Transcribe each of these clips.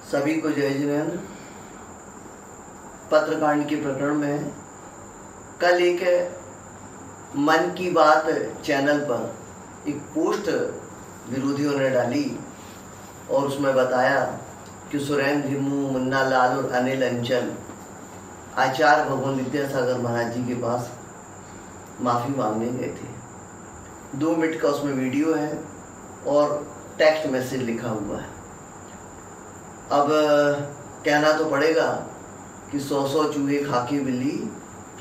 सभी को जय जिनेन्द्र। पत्रकांड के प्रकरण में कल एक मन की बात चैनल पर एक पोस्ट विरोधियों ने डाली और उसमें बताया कि सुरेंद्र हिमू, मुन्ना लाल और अनिल अंचल आचार्य भगवान विद्यासागर महाराज जी के पास माफ़ी मांगने गए थे। 2 मिनट का उसमें वीडियो है और टेक्स्ट मैसेज लिखा हुआ है। अब कहना तो पड़ेगा कि 100 चूहे खाके बिल्ली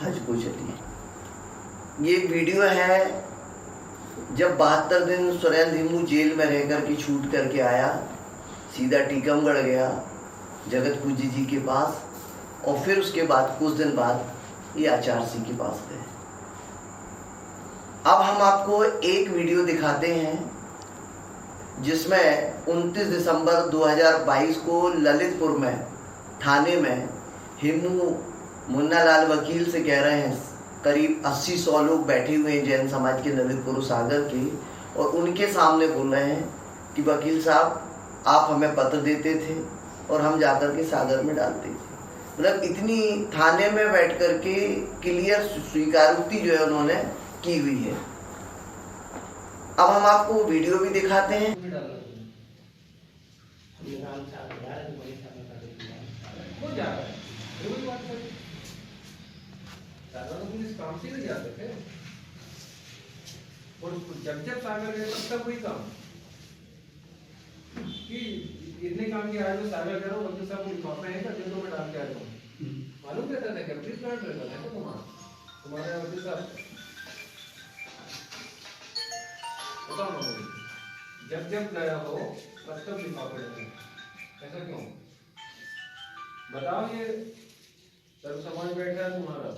हज को चली। ये वीडियो है जब 72 दिन सुरेंद्र हिमू जेल में रह कर के छूट करके आया, सीधा टीकमगढ़ गया जगत पूजी जी के पास और फिर उसके बाद कुछ दिन बाद ये आचार्य सिंह के पास गए। अब हम आपको एक वीडियो दिखाते हैं जिसमें 29 दिसंबर 2022 को ललितपुर में थाने में हिमू मुन्ना लाल वकील से कह रहे हैं, करीब 80-100 लोग बैठे हुए हैं जैन समाज के ललितपुर सागर के, और उनके सामने बोल रहे हैं कि वकील साहब आप हमें पत्र देते थे और हम जाकर के सागर में डालते थे। मतलब इतनी थाने में बैठ कर के क्लियर स्वीकारोक्ति जो है उन्होंने की हुई है। अब हम आपको वीडियो भी दिखाते हैं। पुलिस काम से नहीं जाते थे और जब सागर गए तब वही काम कि इतने काम किया आज सागर करो वकील साहब को लिफाफा है का जेलों में डाल के आ जाओ। मालूम कहता था कैप्टन प्लांट रहता है तो तुम्हारे वकील साहब बताओ ना मुझे, जब गया हो तब लिफाफे रहते ऐसा क्यों बताओ। ये सब समाज बैठा है तुम्हारा,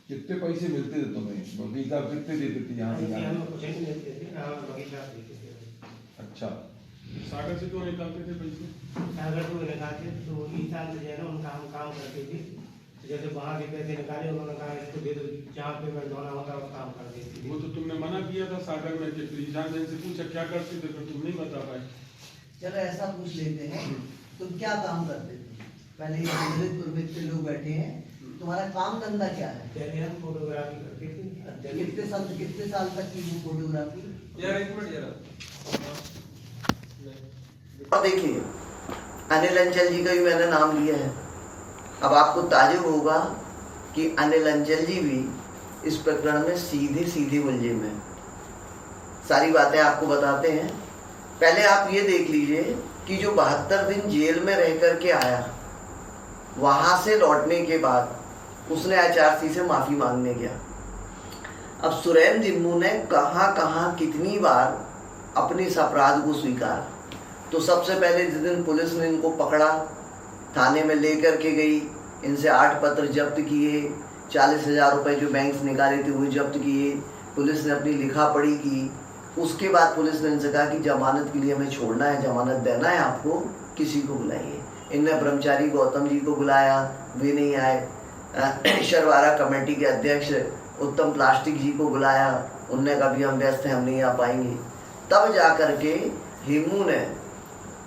कितने पैसे मिलते थे तुम्हें? वकील साहब कितने देते थे यहाँ? अच्छा, सागर से क्यों निकालते थे पैसे? सागर को निकालते तो ईसा से जो है ना उनका हम काम करते थे। जैसे वहाँ के पैसे निकाले उन्होंने कहा इसको दे दो, जहाँ पे मैं दोना होता है काम कर देती थी। वो तो तुमने मना किया था सागर में कि ईशान जैन से पूछा क्या करते थे, फिर तुम नहीं बता पाए। चलो ऐसा पूछ लेते हैं, तुम क्या काम करते थे? पहले ललितपुर में इतने लोग बैठे हैं, तुम्हारा काम धंधा क्या है? पहले हम फोटोग्राफी करते थे। कितने साल तक की वो फोटोग्राफी? और देखिए अनिल अंचल जी का भी मैंने नाम लिया है। अब आपको ताजुब होगा कि अनिल अंचल जी भी इस प्रकरण में सीधे मुलजिम हैं। सारी बातें आपको बताते हैं। पहले आप ये देख लीजिए कि जो 72 दिन जेल में रह कर के आया, वहां से लौटने के बाद उसने आचार्य सिंह से माफी मांगने गया। अब सुरेंद्र हिमू ने कहां कितनी बार अपने इस अपराध को स्वीकार। तो सबसे पहले जिस दिन पुलिस ने इनको पकड़ा, थाने में लेकर के गई, इनसे 8 पत्र जब्त किए, 40,000 रुपये जो बैंक से निकाले थे वो जब्त किए। पुलिस ने अपनी लिखा पढ़ी की। उसके बाद पुलिस ने इनसे कहा कि जमानत के लिए हमें छोड़ना है, जमानत देना है आपको, किसी को बुलाइए। इनने ब्रह्मचारी गौतम जी को बुलाया, वे नहीं आए। शर्वारा कमेटी के अध्यक्ष उत्तम प्लास्टिक जी को बुलाया, उनने कहा भी हम व्यस्त हैं, हम नहीं आ पाएंगे। तब जा कर के हिमू ने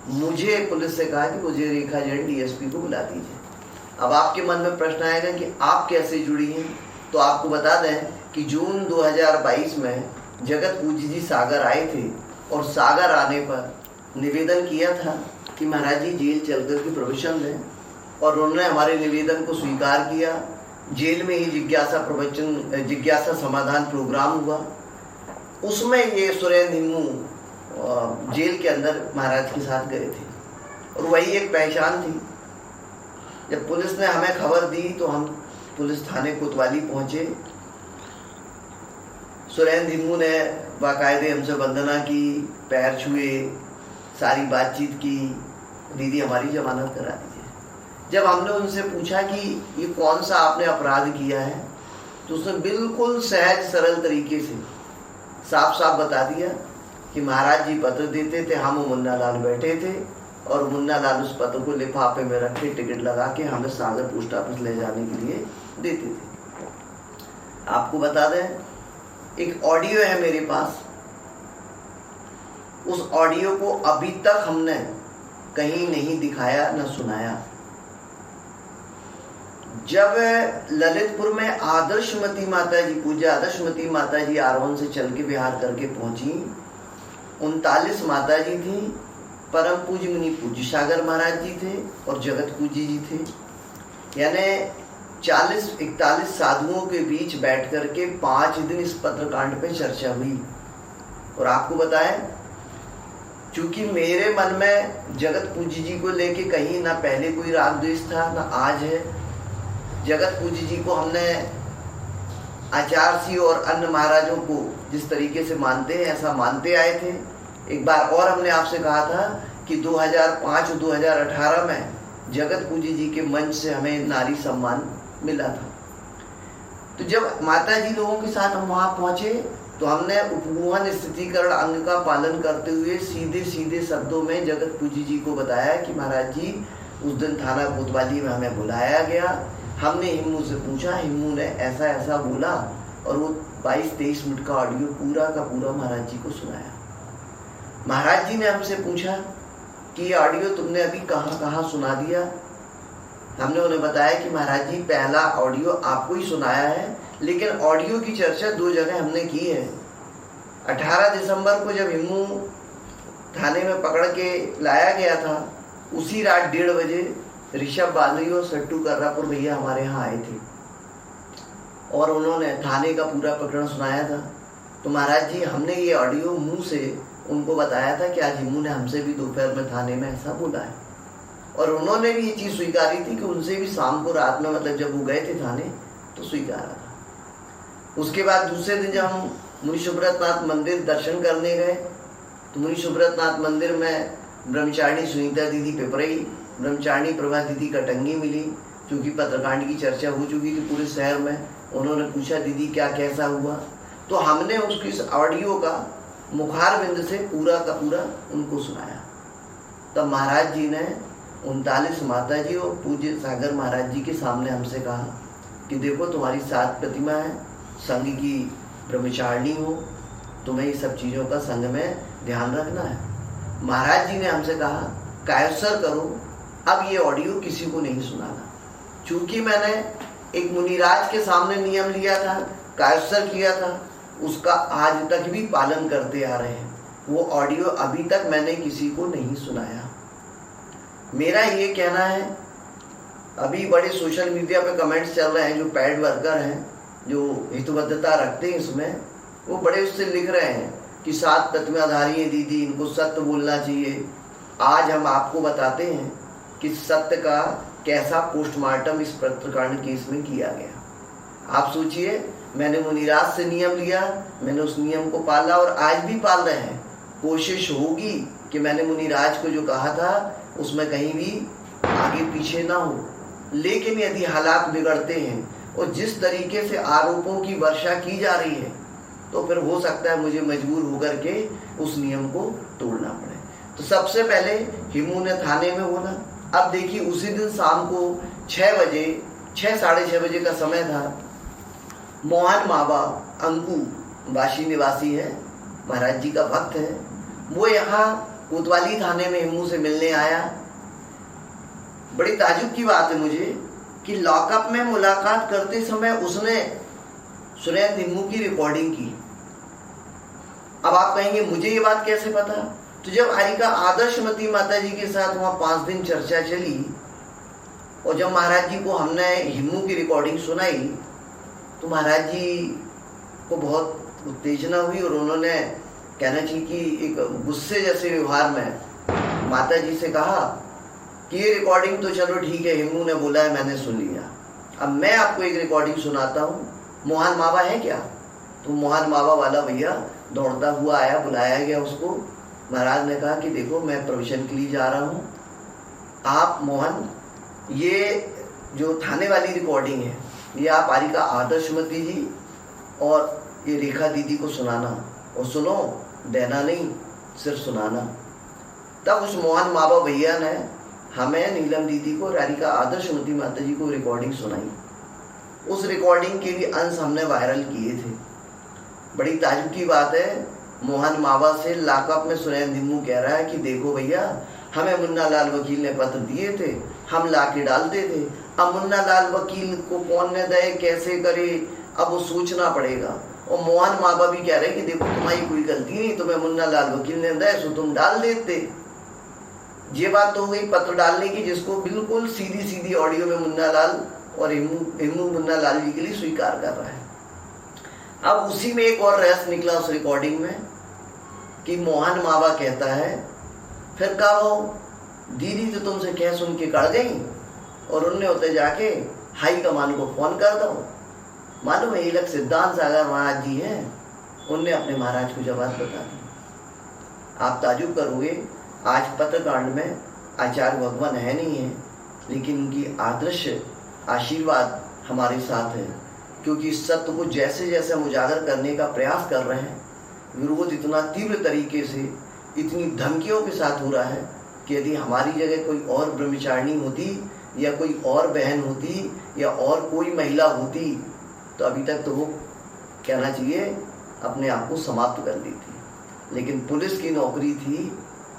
मुझे पुलिस से कहा कि मुझे रेखा जैन डीएसपी को बुला दीजिए। अब आपके मन में प्रश्न आएगा कि आप कैसे जुड़ी हैं, तो आपको बता दें कि जून 2022 में जगत पूजी जी सागर आए थे और सागर आने पर निवेदन किया था कि महाराज जी जेल चल कर के प्रवचन दें, और उन्होंने हमारे निवेदन को स्वीकार किया। जेल में ही जिज्ञासा समाधान प्रोग्राम हुआ। उसमें ये सुरेंद्र हिमू जेल के अंदर महाराज के साथ गए थे और वही एक पहचान थी। जब पुलिस ने हमें खबर दी तो हम पुलिस थाने कोतवाली पहुंचे। सुरेंद्र हिमू ने बाकायदे हमसे वंदना की, पैर छुए, सारी बातचीत की, दीदी हमारी जमानत करा दीजिए। जब हमने उनसे पूछा कि ये कौन सा आपने अपराध किया है, तो उसने बिल्कुल सहज सरल तरीके से साफ साफ बता दिया कि महाराज जी पत्र देते थे, हम मुन्ना लाल बैठे थे और मुन्ना लाल उस पत्र को लिफाफे में रखे, टिकट लगा के हमें सागर पोस्ट ऑफिस ले जाने के लिए देते थे। आपको बता दें, एक ऑडियो है मेरे पास, उस ऑडियो को अभी तक हमने कहीं नहीं दिखाया न सुनाया। जब ललितपुर में आदर्शमती माता जी, पूज्य आदर्शमती माता जी आरोहण से चल के विहार करके पहुंची, 39 माता जी थी, परम पूज्य मुनि पूज्य सागर महाराज जी थे और जगत पूज्य जी थे। यानी 40-41 साधुओं के बीच बैठ करके 5 दिन इस पत्रकांड पे चर्चा हुई। और आपको बताएं, चूंकि मेरे मन में जगत पूज्य जी को लेके कहीं ना पहले कोई राग द्वेष था ना आज है। जगत पूज्य जी को हमने आचार्य सिंह और अन्य महाराजों को जिस तरीके से मानते हैं ऐसा मानते आए थे। एक बार और हमने आपसे कहा था कि 2005 और 2018 में जगत पूज्य जी के मंच से हमें नारी सम्मान मिला था। तो जब माता जी लोगों के साथ हम वहाँ पहुँचे तो हमने उपगुहन स्थितिकरण अंग का पालन करते हुए सीधे सीधे शब्दों में जगत पूज्य जी को बताया कि महाराज जी उस दिन थाना कोतवाली में हमें बुलाया गया, हमने हिम्मू से पूछा, हिम्मू ने ऐसा ऐसा बोला और वो 22-23 मिनट का ऑडियो पूरा का पूरा महाराज जी को सुनाया। महाराज जी ने हमसे पूछा कि ये ऑडियो तुमने अभी कहाँ कहाँ सुना दिया। हमने उन्हें बताया कि महाराज जी पहला ऑडियो आपको ही सुनाया है, लेकिन ऑडियो की चर्चा 2 जगह हमने की है। 18 दिसंबर को जब हिम्मू थाने में पकड़ के लाया गया था, उसी रात 1:30 बजे ऋषभ बालरी और सट्टू कर्रापुर भैया हमारे यहाँ आए थे और उन्होंने थाने का पूरा प्रकरण सुनाया था। तो महाराज जी हमने ये ऑडियो मुंह से उनको बताया था कि आज हिम्मू ने हमसे भी दोपहर में थाने में ऐसा बोला है, और उन्होंने भी ये चीज़ स्वीकारी थी कि उनसे भी शाम को रात में, मतलब जब वो गए थे थाने तो स्वीकारा था। उसके बाद दूसरे दिन जब हम मुनि सुब्रतनाथ मंदिर दर्शन करने गए तो मुनि सुब्रतनाथ मंदिर में ब्रह्मचारिणी सुनीता दीदी पिपरई, ब्रह्मचारिणी प्रभा दीदी कटंगी मिली, क्योंकि पत्रकांड की चर्चा हो चुकी थी पूरे शहर में। उन्होंने पूछा दीदी क्या कैसा हुआ, तो हमने उसकी इस ऑडियो का मुखार बिंद से पूरा का पूरा उनको सुनाया। तब महाराज जी ने 39 माता जी और पूज्य सागर महाराज जी के सामने हमसे कहा कि देखो तुम्हारी 7 प्रतिमा है, संघ की ब्रह्मचारिणी हो, तुम्हें ये सब चीज़ों का संघ में ध्यान रखना है। महाराज जी ने हमसे कहा कायसर करो, अब ये ऑडियो किसी को नहीं सुनाना। चूंकि मैंने एक मुनिराज के सामने नियम लिया था, कायसर किया था, उसका आज तक भी पालन करते आ रहे हैं। वो ऑडियो अभी तक मैंने किसी को नहीं सुनाया। मेरा ये कहना है, अभी बड़े सोशल मीडिया पे कमेंट्स चल रहे हैं, जो पैड वर्कर हैं जो हितबद्धता रखते हैं इसमें, वो बड़े उससे लिख रहे हैं कि 7 प्रतिमाधारी है दीदी, इनको सत्य बोलना चाहिए। आज हम आपको बताते हैं कि सत्य का कैसा पोस्टमार्टम इस पत्रकांड केस में किया गया। आप सोचिए, मैंने मुनिराज से नियम लिया, मैंने उस नियम को पाला और आज भी पाल रहे हैं। कोशिश होगी कि मैंने मुनिराज को जो कहा था उसमें कहीं भी आगे पीछे ना हो, लेकिन यदि हालात बिगड़ते हैं और जिस तरीके से आरोपों की वर्षा की जा रही है तो फिर हो सकता है मुझे मजबूर होकर के उस नियम को तोड़ना पड़े। तो सबसे पहले हिम्मू ने थाने में बोला। अब देखिए उसी दिन शाम को 6 बजे, 6-6:30 बजे का समय था। मोहन माबा अंकु वाशी निवासी है, महाराज जी का भक्त है, वो यहाँ कोतवाली थाने में हिम्मू से मिलने आया। बड़ी ताजुब की बात है मुझे कि लॉकअप में मुलाकात करते समय उसने सुरेंद्र हिम्मू की रिकॉर्डिंग की। अब आप कहेंगे मुझे ये बात कैसे पता? तो जब आरिका आदर्शमती माता जी के साथ वहाँ 5 दिन चर्चा चली और जब महाराज जी को हमने हिम्मू की रिकॉर्डिंग सुनाई तो महाराज जी को बहुत उत्तेजना हुई और उन्होंने, कहना चाहिए कि एक गुस्से जैसे व्यवहार में माता जी से कहा कि ये रिकॉर्डिंग तो चलो ठीक है, हिम्मू ने बोला है, मैंने सुन लिया। अब मैं आपको एक रिकॉर्डिंग सुनाता हूँ। मोहन मावा है क्या? तो मोहन मावा वाला भैया दौड़ता हुआ आया, बुलाया गया उसको। महाराज ने कहा कि देखो मैं प्रोविजन के लिए जा रहा हूँ, आप मोहन ये जो थाने वाली रिकॉर्डिंग है ये आप आरिका आदर्शमती जी और ये रेखा दीदी को सुनाना, और सुनो, देना नहीं, सिर्फ सुनाना। तब उस मोहन मावा भैया ने हमें, नीलम दीदी को, रारिका आदर्शमती माता जी को रिकॉर्डिंग सुनाई। उस रिकॉर्डिंग के भी अंश हमने वायरल किए थे। बड़ी ताजुब की बात है, मोहन मावा से लॉकअप में सुरेंद्र हिम्मू कह रहा है कि देखो भैया हमें मुन्ना लाल वकील ने पत्र दिए थे, हम ला के डालते थे। अब मुन्ना लाल वकील को कौन ने दे, कैसे करे, अब वो सोचना पड़ेगा। और मोहन माबा भी कह रहे कि देखो तुम्हारी कोई गलती नहीं, तुम्हें मुन्ना लाल वकील ने दे सो तुम डाल देते। ये बात तो हो गई पत्र डालने की, जिसको बिल्कुल सीधी सीधी ऑडियो में मुन्ना लाल और हिमू मुन्ना लाल जी के लिए स्वीकार कर रहा है। अब उसी में एक और रहस्य निकला उस रिकॉर्डिंग में कि मोहन मावा कहता है फिर कहा वो दीदी तो तुमसे कह सुन के कड़ गई और उनने होते जाके हाई कमान को फोन कर दो। मालूम है ये लग सिद्धांत सागर महाराज जी हैं, उनने अपने महाराज को जवाब बता दी। आप ताजुब करोगे, आज पत्रकांड में आचार्य भगवान है नहीं है, लेकिन उनकी आदर्श आशीर्वाद हमारे साथ है, क्योंकि इस सत्य को जैसे जैसे हम उजागर करने का प्रयास कर रहे हैं, विरोध इतना तीव्र तरीके से, इतनी धमकियों के साथ हो रहा है कि यदि हमारी जगह कोई और ब्रह्मचारिणी होती या कोई और बहन होती या और कोई महिला होती तो अभी तक तो वो कहना चाहिए अपने आप को समाप्त कर दी थी। लेकिन पुलिस की नौकरी थी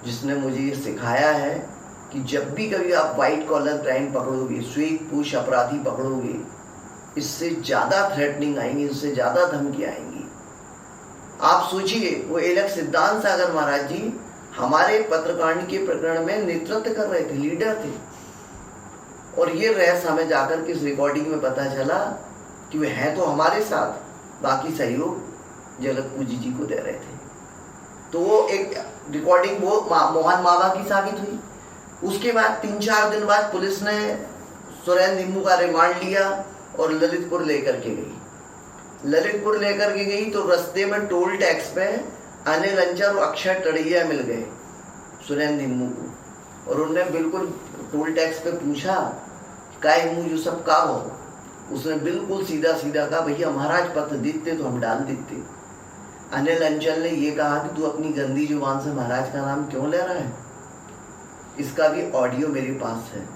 जिसने मुझे ये सिखाया है कि जब भी कभी आप वाइट कॉलर क्राइम पकड़ोगे, श्वेत पुरुष अपराधी पकड़ोगे, इससे ज़्यादा थ्रेटनिंग आएंगी, इससे ज़्यादा धमकी आएंगी। आप सोचिए, वो एलक सिद्धांत सागर महाराज जी हमारे पत्रकांड के प्रकरण में नेतृत्व कर रहे थे, लीडर थे, और ये रहस्य हमें जाकर के इस रिकॉर्डिंग में पता चला कि वे हैं तो हमारे साथ, बाकी सहयोग जगत पूजी जी को दे रहे थे। तो वो एक रिकॉर्डिंग वो मोहन मावा की साबित हुई। उसके बाद 3-4 दिन बाद पुलिस ने सुरेंद्र हिम्मू का रिमांड लिया और ललितपुर लेकर के गई। ललितपुर लेकर के गई तो रास्ते में टोल टैक्स पे अनिल अंचल और अक्षय टड़िया मिल गए सुरेंद्र हिम्मू को, और उन्होंने बिल्कुल टोल टैक्स पे पूछा का हिम्मू जो सब का हो, उसने बिल्कुल सीधा सीधा कहा भैया महाराज पत्र देते तो हम डाल देते। अनिल अंचल ने ये कहा कि तू अपनी गंदी जुबान से महाराज का नाम क्यों ले रहा है। इसका भी ऑडियो मेरे पास है।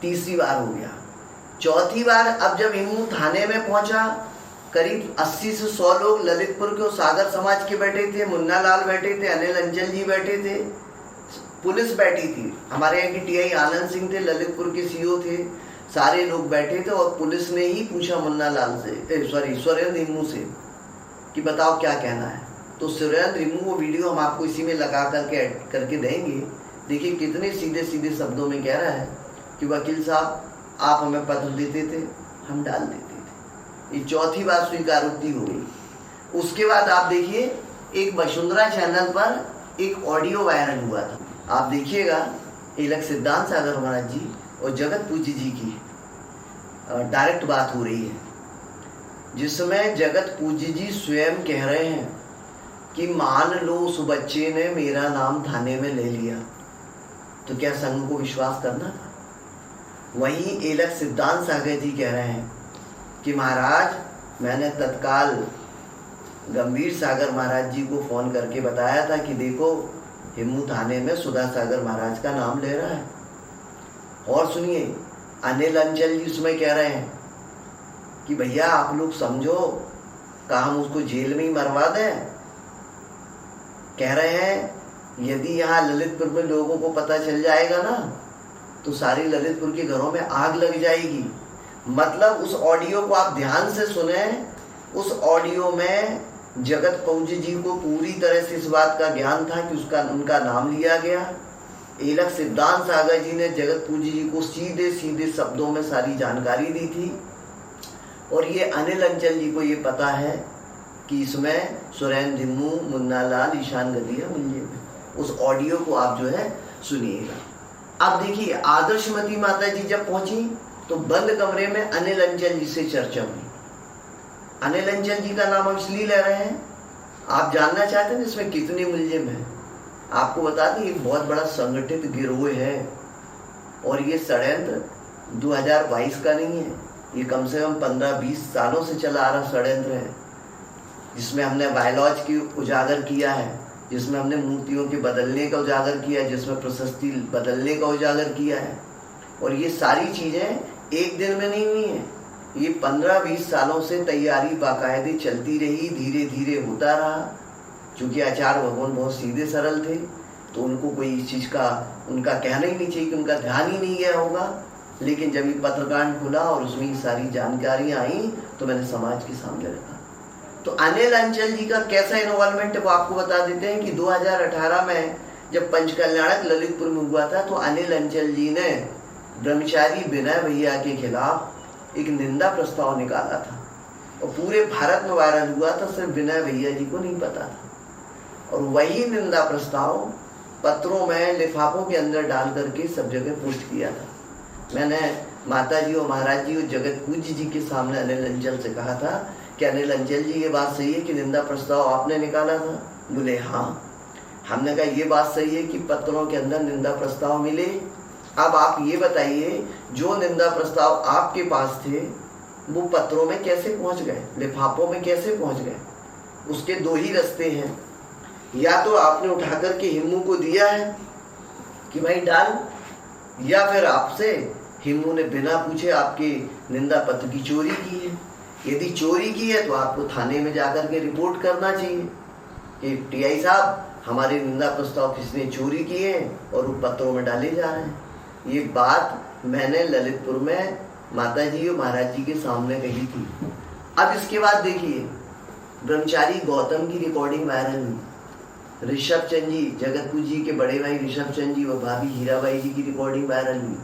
तीसरी बार हो गया। चौथी बार अब जब हिम्मू थाने में पहुंचा, करीब 80 से 100 लोग ललितपुर के सागर समाज के बैठे थे, मुन्ना लाल बैठे थे, अनिल अंचल जी बैठे थे, पुलिस बैठी थी, हमारे यहाँ की टीआई आनंद सिंह थे, ललितपुर के सीओ थे, सारे लोग बैठे थे। और पुलिस ने ही पूछा मुन्ना लाल से, सुरेंद्र हिम्मू से कि बताओ क्या कहना है। तो सुरेंद्र हिम्मू वो वीडियो हम आपको इसी में लगा करके देंगे। देखिए कितने सीधे सीधे शब्दों में कह रहा है कि वकील साहब आप हमें पत्र देते थे, हम डाल देते थे। ये चौथी बार स्वीकारोक्ति हो गई। उसके बाद आप देखिए एक वसुंधरा चैनल पर एक ऑडियो वायरल हुआ था, आप देखिएगा। एलक सिद्धांत सागर महाराज जी और जगत पूज्य जी की डायरेक्ट बात हो रही है, जिसमें जगत पूज्य जी स्वयं कह रहे हैं कि मान लो उस बच्चे ने मेरा नाम थाने में ले लिया तो क्या संघ को विश्वास करना था। वहीं एलक सिद्धांत सागर जी कह रहे हैं कि महाराज मैंने तत्काल गंभीर सागर महाराज जी को फोन करके बताया था कि देखो हिम्मू थाने में सुधा सागर महाराज का नाम ले रहा है। और सुनिए अनिल अंचल जी उसमें कह रहे हैं कि भैया आप लोग समझो का हम उसको जेल में ही मरवा दें। कह रहे हैं यदि यहाँ ललितपुर में लोगों को पता चल जाएगा ना तो सारी ललितपुर के घरों में आग लग जाएगी। मतलब उस ऑडियो को आप ध्यान से सुने, उस ऑडियो में जगत पूज्य जी को पूरी तरह से इस बात का ज्ञान था कि उनका नाम लिया गया। एलक सिद्धांत सागर जी ने जगत पूज्य जी को सीधे सीधे शब्दों में सारी जानकारी दी थी, और ये अनिल अंचल जी को ये पता है कि इसमें सुरेंद्र हिम्मू, मुन्ना लाल, ईशान गदिया मुंजे। उस ऑडियो को आप जो है सुनिएगा। अब देखिए आदर्शमती माता जी जब पहुंची तो बंद कमरे में अनिल अंचल जी से चर्चा हुई। अनिल अंचल जी का नाम हम इसलिए ले रहे हैं, आप जानना चाहते हैं इसमें कितने मुलजिम हैं। आपको बता दें ये बहुत बड़ा संगठित गिरोह है, और ये षड्यंत्र 2022 का नहीं है, ये कम से कम 15-20 सालों से चला आ रहा षड्यंत्र है, जिसमें हमने बायलॉज की उजागर किया है, जिसमें हमने मूर्तियों के बदलने का उजागर किया है, जिसमें प्रशस्ति बदलने का उजागर किया है। और ये सारी चीज़ें एक दिन में नहीं हुई हैं, ये 15-20 सालों से तैयारी बाकायदे चलती रही, धीरे धीरे होता रहा। चूँकि आचार्य भगवान बहुत सीधे सरल थे, तो उनको कोई इस चीज़ का उनका कहना ही नहीं चाहिए कि उनका ध्यान ही नहीं गया होगा। लेकिन जब ये पत्रकांड खुला और उसमें ये सारी जानकारियाँ आई तो मैंने समाज के सामने रखा। तो अनिल अंचल जी का कैसा इन्वॉल्वमेंट है वो आपको बता देते हैं कि 2018 में जब पंचकल्याणक ललितपुर में हुआ था तो अनिल अंचल जी ने ब्रह्मचारी विनय भैया के खिलाफ एक निंदा प्रस्ताव निकाला था और पूरे भारत में वायरल हुआ था, सिर्फ विनय भैया जी को नहीं पता था। और वही निंदा प्रस्ताव पत्रों में लिफाफों के अंदर डाल करके सब जगह पोस्ट किया था। मैंने माता जी और महाराज जी और जगत पूज्य जी के सामने अनिल अंचल से कहा था कि अनिल अंचल जी ये बात सही है कि निंदा प्रस्ताव आपने निकाला था? बोले हाँ। हमने कहा ये बात सही है कि पत्रों के अंदर निंदा प्रस्ताव मिले। अब आप ये बताइए जो निंदा प्रस्ताव आपके पास थे वो पत्रों में कैसे पहुंच गए, लिफाफों में कैसे पहुंच गए? उसके दो ही रास्ते हैं, या तो आपने उठा करके हिम्मू को दिया है कि भाई डाल, या फिर आपसे हिम्मू ने बिना पूछे आपके निंदा पत्र की चोरी की है। यदि चोरी की है तो आपको थाने में जाकर के रिपोर्ट करना चाहिए कि टीआई साहब हमारे निंदा प्रस्ताव किसने चोरी किए हैं और वो पत्रों में डाले जा रहे हैं। ये बात मैंने ललितपुर में माता जी और महाराज जी के सामने कही थी। अब इसके बाद देखिए ब्रह्मचारी गौतम की रिकॉर्डिंग वायरल हुई, ऋषभ चंद जी जगतपुर जी के बड़े भाई ऋषभ चंद जी और भाभी हीराबाई जी की रिकॉर्डिंग वायरल हुई।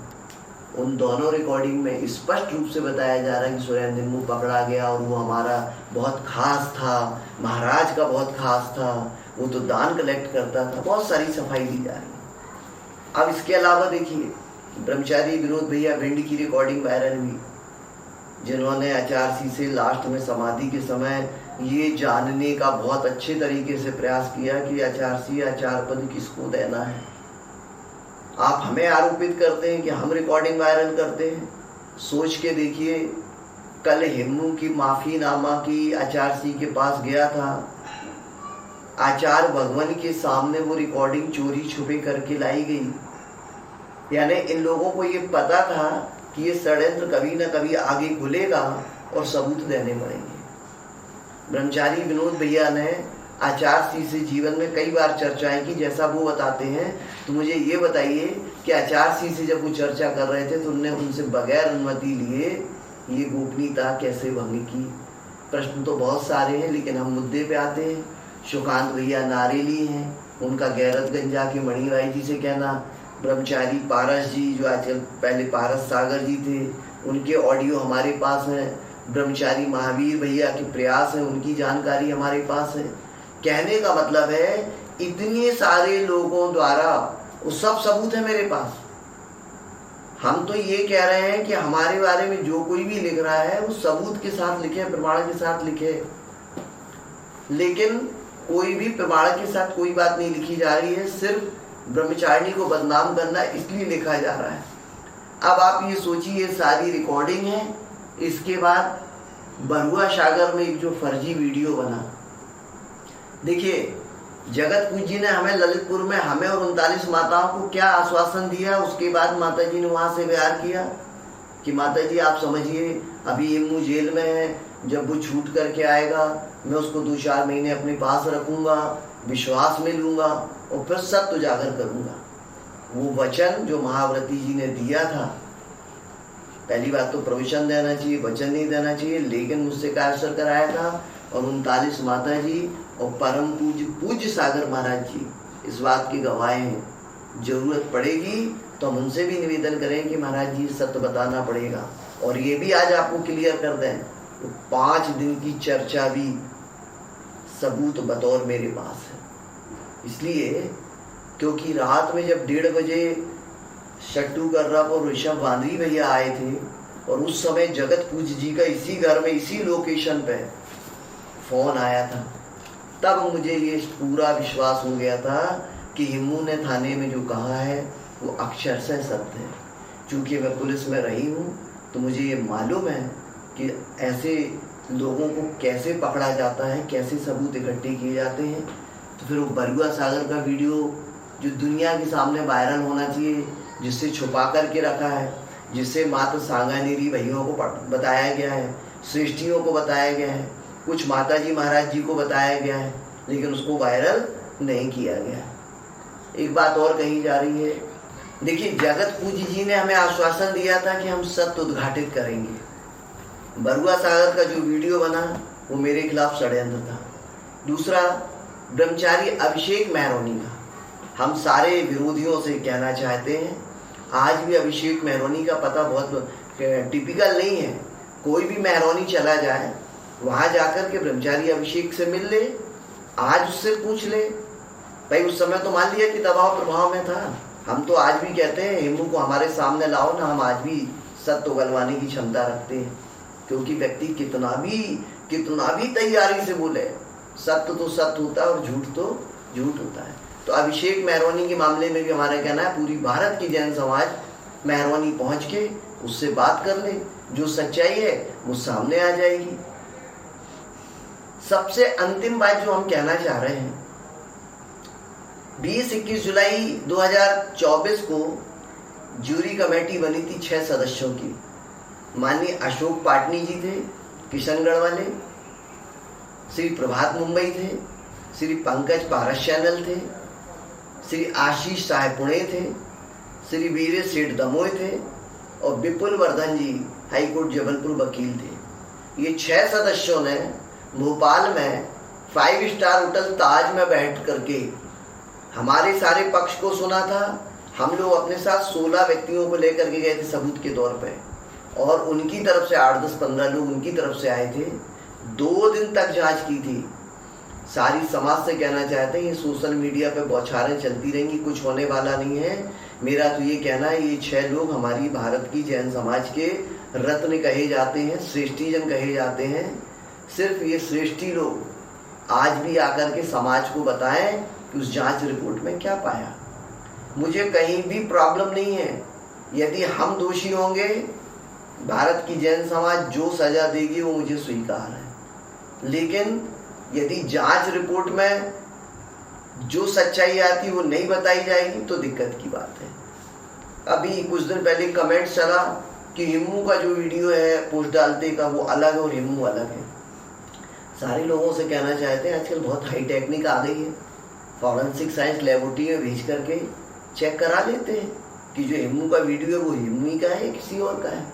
उन दोनों रिकॉर्डिंग में स्पष्ट रूप से बताया जा रहा है कि सुरेंद्र निम्बू पकड़ा गया और वो हमारा बहुत खास था, महाराज का बहुत खास था, वो तो दान कलेक्ट करता था। बहुत सारी सफाई दी जा रही है। अब इसके अलावा देखिए ब्रह्मचारी विनोद भैया भिंड की रिकॉर्डिंग वायरल हुई, जिन्होंने आचार्य से लास्ट में समाधि के समय ये जानने का बहुत अच्छे तरीके से प्रयास किया कि आचार्य पद किसको देना है। आप हमें आरोपित करते हैं कि हम रिकॉर्डिंग वायरल करते हैं। सोच के देखिए, कल हिम्मू की माफीनामा की आचार्य के पास गया था, आचार्य भगवान के सामने वो रिकॉर्डिंग चोरी छुपे करके लाई गई। यानी इन लोगों को ये पता था कि ये षड्यंत्र कभी ना कभी आगे खुलेगा और सबूत देने पड़ेंगे। ब्रह्मचारी विनोद भैया ने आचार्य से जीवन में कई बार चर्चाएं की, जैसा वो बताते हैं। तो मुझे ये बताइए कि आचार्य से जब वो चर्चा कर रहे थे तो उनने उनसे बगैर अनुमति लिए ये गोपनीयता कैसे भंग की? प्रश्न तो बहुत सारे हैं, लेकिन हम मुद्दे पे आते हैं। सुकांत भैया नारेली हैं, उनका गैरतगंज जाके मणिबाई जी से कहना, ब्रह्मचारी पारस जी जो आजकल पहले पारस सागर जी थे, उनके ऑडियो हमारे पास हैं। ब्रह्मचारी महावीर भैया के प्रयास हैं, उनकी जानकारी हमारे पास है। कहने का मतलब है इतने सारे लोगों द्वारा वो सब सबूत है मेरे पास। हम तो ये कह रहे हैं कि हमारे बारे में जो कोई भी लिख रहा है वो सबूत के साथ लिखे, प्रमाण के साथ लिखे, लेकिन कोई भी प्रमाण के साथ कोई बात नहीं लिखी जा रही है। सिर्फ ब्रह्मचारिणी को बदनाम करना इसलिए लिखा जा रहा है। अब आप ये सोचिए, सारी रिकॉर्डिंग है। इसके बाद बरुआ सागर में एक जो फर्जी वीडियो बना, देखिए जगतपुर जी ने हमें ललितपुर में हमें और 39 माताओं को क्या आश्वासन दिया। उसके बाद माता जी ने वहाँ से बयान किया कि माता जी आप समझिए अभी हिम्मू जेल में है, जब वो छूट करके आएगा मैं उसको 2-4 महीने अपने पास रखूँगा, विश्वास में लूँगा और फिर सत्य उजागर करूँगा। वो वचन जो महाव्रती जी ने दिया था, पहली बात तो प्रवचन देना चाहिए, वचन नहीं देना चाहिए, लेकिन मुझसे कायसर कराया था। और 39 माता जी और परम पूज्य सागर महाराज जी इस बात की गवाह हैं। जरूरत पड़ेगी तो हम उनसे भी निवेदन करें कि महाराज जी सत्य बताना पड़ेगा। और ये भी आज आपको क्लियर कर दें, तो 5 दिन की चर्चा भी सबूत बतौर मेरे पास है। इसलिए क्योंकि रात में जब 1:30 बजे शट्टू गर्रा और ऋषभ वांद्री भैया आए थे और उस समय जगत पूज्य जी का इसी घर में इसी लोकेशन पे फोन आया था, तब मुझे ये पूरा विश्वास हो गया था कि हिम्मू ने थाने में जो कहा है वो अक्षरशः सत्य है। चूँकि मैं पुलिस में रही हूँ तो मुझे ये मालूम है कि ऐसे लोगों को कैसे पकड़ा जाता है, कैसे सबूत इकट्ठे किए जाते हैं। तो फिर वो बरुआ सागर का वीडियो जो दुनिया के सामने वायरल होना चाहिए, जिससे छुपा करके रखा है, जिससे मात्र सांगानेरी भैयों को बताया गया है, श्रेष्ठियों को बताया गया है, कुछ माता जी महाराज जी को बताया गया है, लेकिन उसको वायरल नहीं किया गया। एक बात और कही जा रही है। देखिए, जगत पूजी जी ने हमें आश्वासन दिया था कि हम सत्य उद्घाटित करेंगे। बरुआ सागर का जो वीडियो बना वो मेरे खिलाफ षड्यंत्र था। दूसरा, ब्रह्मचारी अभिषेक मेहरोनी का हम सारे विरोधियों से कहना चाहते हैं, आज भी अभिषेक मेहरोनी का पता बहुत टिपिकल नहीं है। कोई भी मेहरोनी चला जाए, वहां जाकर के ब्रह्मचारी अभिषेक से मिल ले, आज उससे पूछ ले। भाई उस समय तो मान लिया कि दबाव प्रभाव में था। हम तो आज भी कहते हैं हेमू को हमारे सामने लाओ ना, हम आज भी सत्य उगलवाने की क्षमता रखते हैं, क्योंकि व्यक्ति कितना भी तैयारी से बोले, सत्य तो सत्य होता है और झूठ तो झूठ होता है। तो अभिषेक मेहरोनी के मामले में भी हमारा कहना है, पूरी भारत की जैन समाज मेहरोनी पहुंच के उससे बात कर ले, जो सच्चाई है वो सामने आ जाएगी। सबसे अंतिम बात जो हम कहना चाह रहे हैं, 20-21 जुलाई 2024 को जूरी कमेटी बनी थी 6 सदस्यों की। माननीय अशोक पाटनी जी थे किशनगढ़ वाले, श्री प्रभात मुंबई थे, श्री पंकज पारस चैनल थे, श्री आशीष साहेब पुणे थे, श्री वीर सेठ दमोह थे और विपुल वर्धन जी हाईकोर्ट जबलपुर वकील थे। ये 6 सदस्यों ने भोपाल में 5 स्टार होटल ताज में बैठ करके हमारे सारे पक्ष को सुना था। हम लोग अपने साथ 16 व्यक्तियों को लेकर के गए थे सबूत के तौर पे, और उनकी तरफ से 8, 10, 15 लोग उनकी तरफ से आए थे। 2 दिन तक जांच की थी। सारी समाज से कहना चाहते हैं, ये सोशल मीडिया पे बौछारें चलती रहेंगी, कुछ होने वाला नहीं है। मेरा तो ये कहना है, ये 6 लोग हमारी भारत की जैन समाज के रत्न कहे जाते हैं, श्रेष्ठीजन कहे जाते हैं। सिर्फ ये श्रेष्ठी लोग आज भी आकर के समाज को बताएं कि उस जांच रिपोर्ट में क्या पाया। मुझे कहीं भी प्रॉब्लम नहीं है, यदि हम दोषी होंगे, भारत की जैन समाज जो सजा देगी वो मुझे स्वीकार है। लेकिन यदि जांच रिपोर्ट में जो सच्चाई आती वो नहीं बताई जाएगी तो दिक्कत की बात है। अभी कुछ दिन पहले कमेंट चला कि हिम्मू का जो वीडियो है पोस्ट डालते का वो अलग है और हिम्मू अलग है। सारे लोगों से कहना चाहते हैं, आजकल बहुत हाई टेक्निक आ गई है, फॉरेंसिक साइंस लेबोरेटरी में भेज करके चेक करा लेते हैं कि जो हिम्मू का वीडियो है वो हिम्मू का है किसी और का है।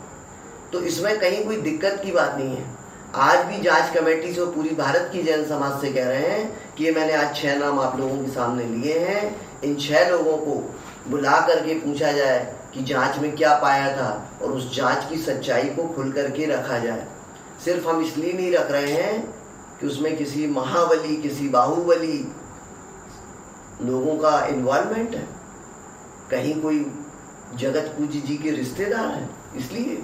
तो इसमें कहीं कोई दिक्कत की बात नहीं है। आज भी जांच कमेटी से पूरी भारत की जैन समाज से कह रहे हैं कि ये मैंने आज 6 नाम आप लोगों के सामने लिए हैं, इन 6 लोगों को बुला करके पूछा जाए कि जांच में क्या पाया था और उस जांच की सच्चाई को खुल करके रखा जाए। सिर्फ हम इसलिए नहीं रख रहे हैं कि उसमें किसी महाबली, किसी बाहुबली लोगों का इन्वॉल्वमेंट है, कहीं कोई जगत पूजी जी के रिश्तेदार हैं इसलिए,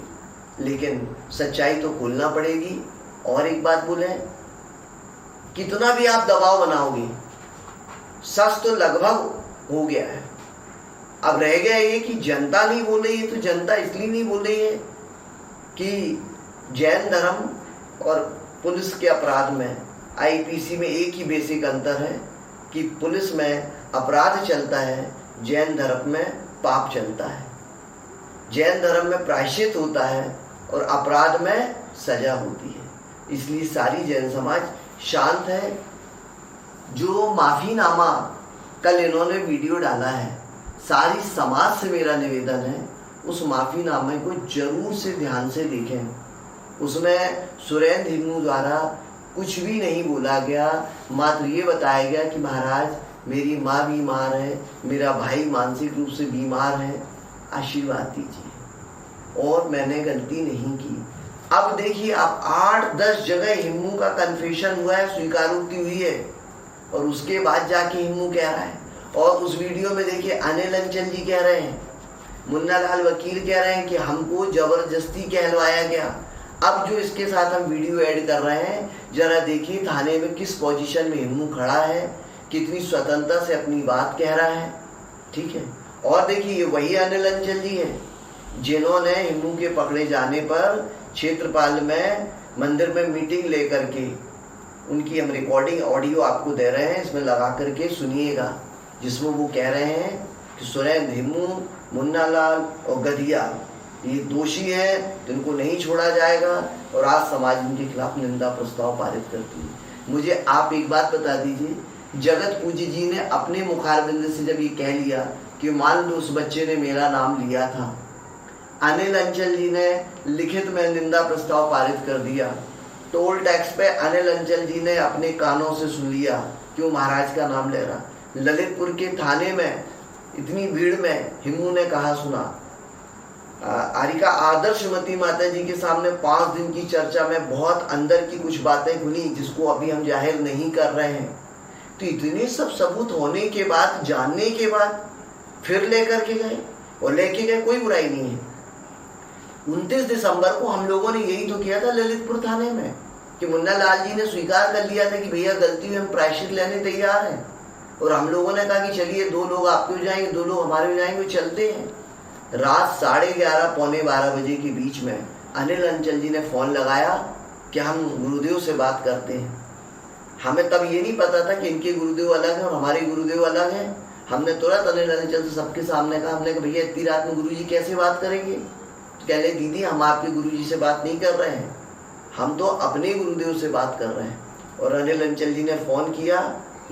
लेकिन सच्चाई तो खोलना पड़ेगी। और एक बात बोले, कितना भी आप दबाव बनाओगे, सच तो लगभग हो गया है। अब रह गया ये कि जनता नहीं बोल रही है, तो जनता इसलिए नहीं बोल रही है कि जैन धर्म और पुलिस के अपराध में आईपीसी में एक ही बेसिक अंतर है कि पुलिस में अपराध चलता है, जैन धर्म में पाप चलता है। जैन धर्म में प्रायश्चित होता है और अपराध में सजा होती है। इसलिए सारी जैन समाज शांत है। जो माफीनामा कल इन्होंने वीडियो डाला है, सारी समाज से मेरा निवेदन है उस माफीनामे को जरूर से ध्यान से देखें। उसमें सुरेंद्र हिम्मू द्वारा कुछ भी नहीं बोला गया, मात्र ये बताया गया कि महाराज मेरी माँ बीमार है, मेरा भाई मानसिक रूप से बीमार है, आशीर्वाद दीजिए, और मैंने गलती नहीं की। अब देखिए, आप 8-10 जगह हिम्मू का कन्फेशन हुआ है, स्वीकारोक्ति हुई है, और उसके बाद जाके हिम्मू कह रहा है। और उस वीडियो में देखिए अनिल अंचल जी कह रहे हैं, मुन्ना लाल वकील कह रहे हैं कि हमको जबरदस्ती कहलवाया गया। अब जो इसके साथ हम वीडियो ऐड कर रहे हैं, जरा देखिए थाने में किस पोजीशन में हिम्मू खड़ा है, कितनी स्वतंत्रता से अपनी बात कह रहा है। ठीक है, और देखिए वही अनिल अंचल जी हैं जिन्होंने हिम्मू के पकड़े जाने पर क्षेत्रपाल में मंदिर में मीटिंग लेकर के, उनकी हम रिकॉर्डिंग ऑडियो आपको दे रहे हैं, इसमें लगा करके सुनिएगा, जिसमें वो कह रहे हैं कि सुरेंद्र हिम्मू, मुन्ना लाल और गधिया ये दोषी हैं, तो इनको नहीं छोड़ा जाएगा, और आज समाज इनके खिलाफ निंदा प्रस्ताव पारित करती है। मुझे आप एक बात बता दीजिए जगत पूज्य जी ने अपने मुखारबिंद से जब ये कह लिया कि मान लो उस बच्चे ने मेरा नाम लिया था, अनिल अंचल जी ने लिखित में निंदा प्रस्ताव पारित कर दिया। टोल टैक्स पे अनिल अंचल जी ने अपने कानों से सुन लिया कि वो महाराज का नाम ले रहा। ललितपुर के थाने में इतनी भीड़ में हिमू ने कहा सुना, आरिका आदर्शमती माता जी के सामने 5 दिन की चर्चा में बहुत अंदर की कुछ बातें खुली जिसको अभी हम जाहिर नहीं कर रहे हैं। तो इतने सब सबूत होने के बाद, जानने के बाद फिर लेकर के गए, और लेके गए, कोई बुराई नहीं है। 29 दिसंबर को हम लोगों ने यही तो किया था ललितपुर थाने में कि मुन्ना लाल जी ने स्वीकार कर लिया था कि भैया गलती में हम प्रायश्चित लेने तैयार हैं, और हम लोगों ने कहा कि चलिए 2 लोग आपके हो जाएंगे, 2 लोग हमारे हो जाएंगे, चलते हैं। रात 11:30 पौने 12 बजे के बीच में अनिल अंचल जी ने फ़ोन लगाया कि हम गुरुदेव से बात करते हैं। हमें तब ये नहीं पता था कि इनके गुरुदेव अलग हैं और हमारे गुरुदेव अलग हैं। हमने तुरंत अनिल अंचल से सबके सामने कहा, हमने कहा भैया इतनी रात में गुरुजी कैसे बात करेंगे? तो कह रहे दीदी हम आपके गुरुजी से बात नहीं कर रहे हैं, हम तो अपने गुरुदेव से बात कर रहे हैं। और अनिल अंचल जी ने फ़ोन किया,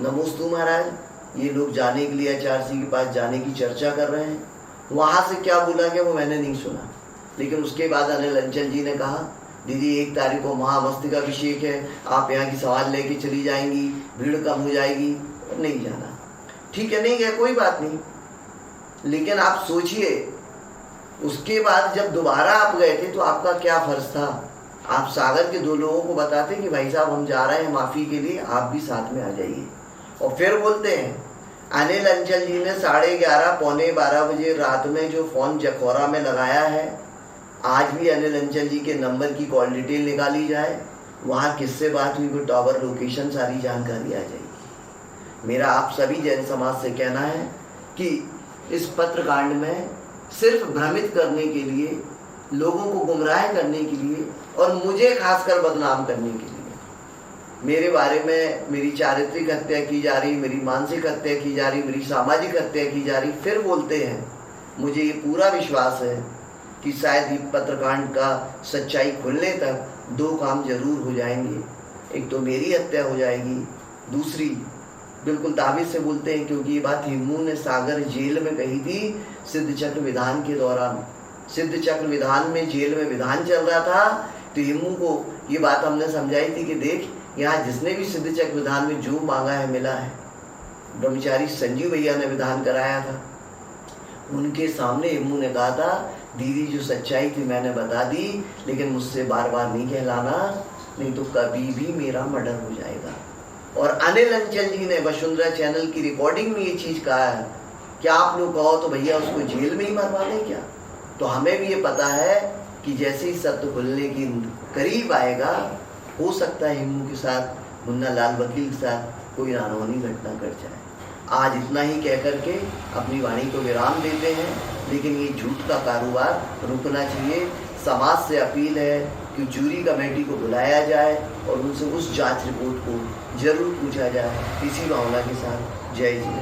नमोस्तु महाराज, ये लोग जाने के लिए HRC के पास जाने की चर्चा कर रहे हैं। वहाँ से क्या बोला गया वो मैंने नहीं सुना, लेकिन उसके बाद अनिल अंचल जी ने कहा दीदी 1 तारीख को महामस्तकाभिषेक है, आप यहाँ की सवाल लेके चली जाएंगी, भीड़ कम हो जाएगी, और नहीं जाना। ठीक है, नहीं गया, कोई बात नहीं। लेकिन आप सोचिए उसके बाद जब दोबारा आप गए थे तो आपका क्या फर्ज था? आप सागर के 2 लोगों को बताते कि भाई साहब हम जा रहे हैं माफ़ी के लिए, आप भी साथ में आ जाइए। और फिर बोलते हैं अनिल अंचल जी ने 11:30 पौने 12 बजे रात में जो फ़ोन जखौरा में लगाया है, आज भी अनिल अंचल जी के नंबर की कॉल डिटेल निकाली जाए, वहाँ किससे बात हुई, वो टावर लोकेशन सारी जानकारी आ जाएगी। मेरा आप सभी जैन समाज से कहना है कि इस पत्रकांड में सिर्फ भ्रमित करने के लिए, लोगों को गुमराह करने के लिए और मुझे खासकर बदनाम करने के लिए, मेरे बारे में मेरी चारित्रिक हत्या की जा रही, मेरी मानसिक हत्या की जा रही, मेरी सामाजिक हत्या की जा रही, फिर बोलते हैं। मुझे ये पूरा विश्वास है कि शायद ये पत्रकांड का सच्चाई खुलने तक 2 काम जरूर हो जाएंगे। एक तो मेरी हत्या हो जाएगी, दूसरी बिल्कुल दावे से बोलते हैं क्योंकि ये बात हिमू ने सागर जेल में कही थी सिद्ध चक्र विधान के दौरान। सिद्ध चक्र विधान में जेल में विधान चल रहा था, तो हिमू को ये बात हमने समझाई थी कि देख यहाँ जिसने भी सिद्ध चक्र विधान में जो मांगा है मिला है। ब्रह्मचारी संजीव भैया ने विधान कराया था, उनके सामने हिमू ने कहा था दीदी जो सच्चाई थी मैंने बता दी, लेकिन मुझसे बार बार नहीं कहलाना, नहीं तो कभी भी मेरा मर्डर हो जाएगा। और अनिल अंचल जी ने वसुंधरा चैनल की रिकॉर्डिंग में ये चीज़ कहा है कि आप लोग कहो तो भैया उसको जेल में ही मरवा दें क्या? तो हमें भी ये पता है कि जैसे ही सत्य खुलने की करीब आएगा, हो सकता है हिमू के साथ, मुन्ना लाल वकील के साथ कोई अनहोनी घटना घट जाए। आज इतना ही कह करके अपनी वाणी को विराम देते हैं, लेकिन ये झूठ का कारोबार रुकना चाहिए। समाज से अपील है कि जूरी कमेटी को बुलाया जाए और उनसे उस जांच रिपोर्ट को जरूर पूछा जाए। इसी भावना के साथ जय जी।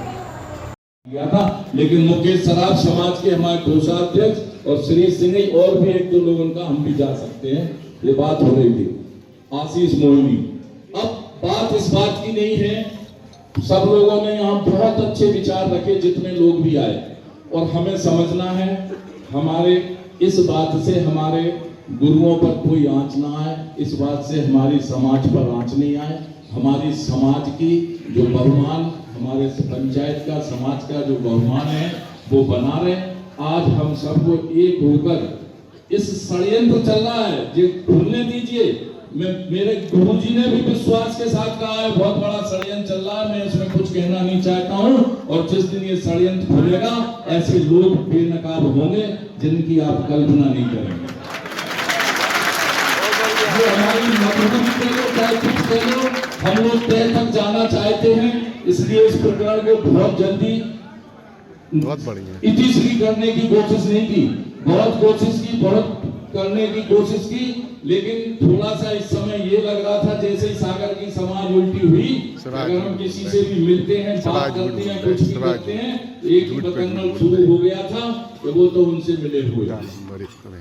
किया था, लेकिन मुकेश सराफ समाज के हमारे कोषाध्यक्ष और श्री सिंह और भी 1-2 लोगों का हम भी जा सकते हैं, ये बात हो रही थी। आशीष मोहिनी, अब बात इस बात की नहीं है, सब लोगों ने यहाँ बहुत अच्छे विचार रखे, जितने लोग भी आए, और हमें समझना है हमारे इस बात से हमारे गुरुओं पर कोई आंच ना आए, इस बात से हमारी समाज पर आंच नहीं आए। हमारी समाज की जो बहुमान, हमारे पंचायत का समाज का जो बहुमान है वो बना रहे। आज हम सबको एक होकर इस षड्यंत्र चल रहा है जो खुलने दीजिए। मेरे गुरुजी ने भी विश्वास के साथ कहा है बहुत बड़ा षड्यंत्र चल रहा है, मैं इसमें कुछ कहना नहीं चाहता हूँ। और जिस दिन ये षड्यंत्र खुलेगा ऐसे लोग बेनकाब होंगे जिनकी आप कल्पना नहीं करेंगे। ये हमारी मजबूरी कह लो चाहे कुछ कह लो, हम लोग तय तक जाना चाहते हैं, इसलिए इस प्रकरण को बहुत जल्दी बहुत बढ़िया इतिश्री करने की कोशिश नहीं की, बहुत कोशिश की, बहुत करने की कोशिश की, लेकिन थोड़ा सा इस समय ये लग रहा था जैसे ही सागर की समाज उल्टी हुई। अगर हम किसी से भी मिलते हैं, बात करते हैं, कुछ भी करते हैं, एक ही बतंगड़ शुरू हो गया था कि वो तो उनसे मिले हुए।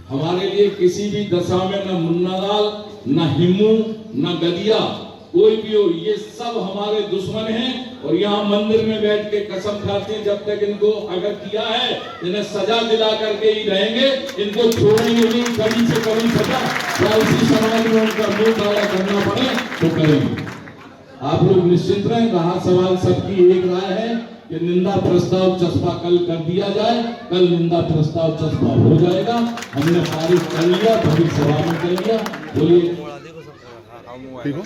हमारे लिए किसी भी दशा में न मुन्ना लाल, न हिमू, न गदिया कोई भी हो, ये सब हमारे दुश्मन हैं और यहाँ मंदिर में बैठ के कसम खाते हैं जब तक इनको अगर किया है इन्हें सजा दिला करके ही रहेंगे, इनको छोड़ेंगे नहीं, कड़ी से कड़ी सजा, या इसी समाज में उनका मुंह काला करना पड़े तो करेंगे। आप लोग निश्चित रहें। रहा सवाल सबकी एक राय है कि निंदा प्रस्ताव चस्पा कल कर दिया जाए, कल निंदा प्रस्ताव चस्पा हो जाएगा। हमने पारित कर लिया, भविष्य सभा में कर लिया। बोलिए ठीक हो?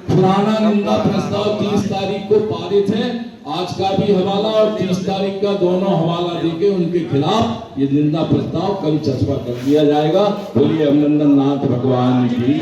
पुराना निंदा प्रस्ताव 30 तारीख को पारित है, आज का भी हवाला और 30 तारीख का दोनों हवाला देके उनके खिलाफ ये निंदा प्रस्ताव कल चस्पा कर दिया जाएगा। बोलिए अमरनाथ भगवान की।